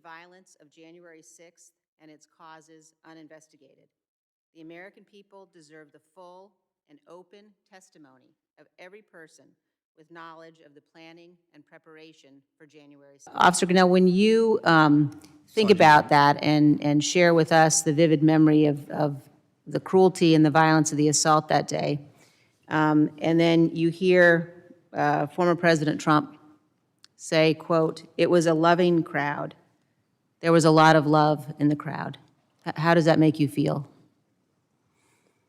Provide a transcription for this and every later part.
violence of January 6th and its causes uninvestigated. The American people deserve the full and open testimony of every person with knowledge of the planning and preparation for January 6th. Officer Gonell, when you think about that and share with us the vivid memory of the cruelty and the violence of the assault that day, and then you hear former President Trump say, quote, "It was a loving crowd. There was a lot of love in the crowd." How does that make you feel?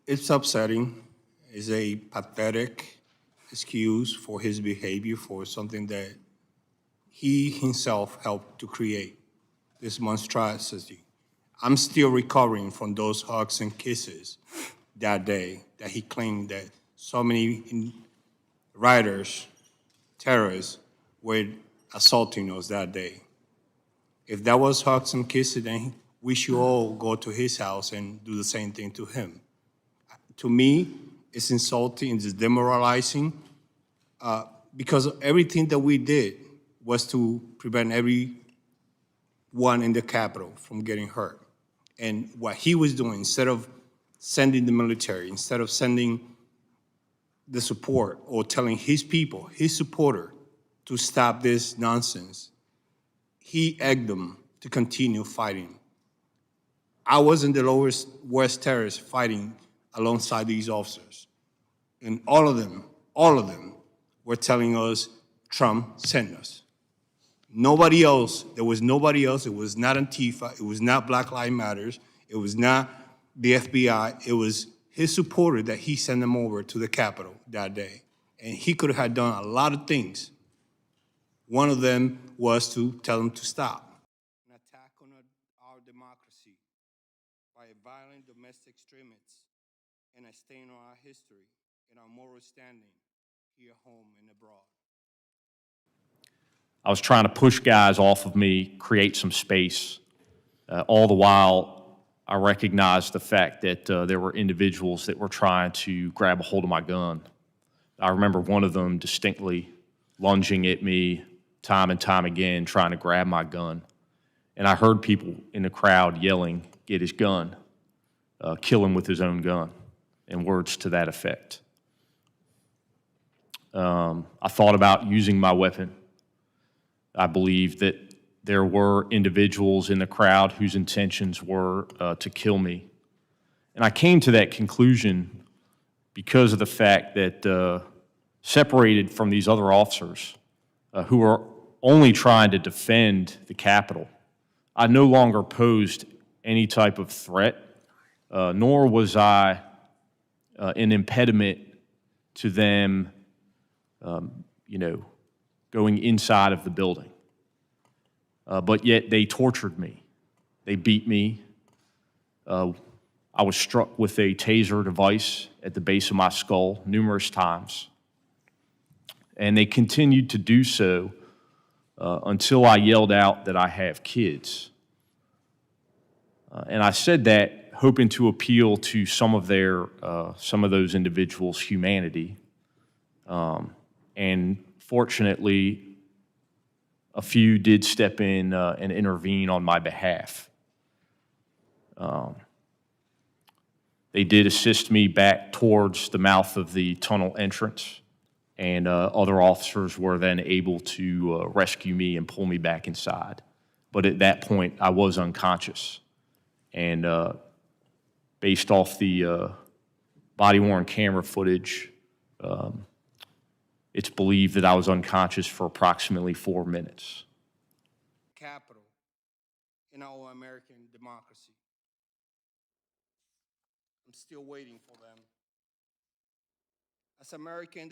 It's upsetting. It's a pathetic excuse for his behavior, for something that he himself helped to create, this monstrosity. I'm still recovering from those hugs and kisses that day that he claimed that so many rioters, terrorists, were assaulting us that day. If that was hugs and kisses, then we should all go to his house and do the same thing to him. To me, it's insulting, it's demoralizing, because everything that we did was to prevent everyone in the Capitol from getting hurt. And what he was doing, instead of sending the military, instead of sending the support or telling his people, his supporter, to stop this nonsense, he egged them to continue fighting. I was in the lowest West Terrace fighting alongside these officers. And all of them were telling us, Trump sent us. Nobody else, there was nobody else. It was not Antifa, it was not Black Lives Matter, it was not the FBI, it was his supporter that he sent them over to the Capitol that day. And he could have done a lot of things. One of them was to tell them to stop. An attack on our democracy by a violent domestic extremist and a stain on our history and our moral standing here at home and abroad. I was trying to push guys off of me, create some space. All the while, I recognized the fact that there were individuals that were trying to grab a hold of my gun. I remember one of them distinctly lunging at me time and time again, trying to grab my gun. And I heard people in the crowd yelling, "Get his gun, kill him with his own gun," and words to that effect. I thought about using my weapon. I believed that there were individuals in the crowd whose intentions were to kill me. And I came to that conclusion because of the fact that separated from these other officers who were only trying to defend the Capitol, I no longer posed any type of threat, nor was I an impediment to them, going inside of the building. But yet they tortured me. They beat me. I was struck with a taser device at the base of my skull numerous times. And they continued to do so until I yelled out that I have kids. And I said that hoping to appeal to some of those individuals' humanity. And fortunately, a few did step in and intervene on my behalf. They did assist me back towards the mouth of the tunnel entrance, and other officers were then able to rescue me and pull me back inside. But at that point, I was unconscious. And based off the body-worn camera footage, it's believed that I was unconscious for approximately 4 minutes. Capital in our American democracy. I'm still waiting for them. As American,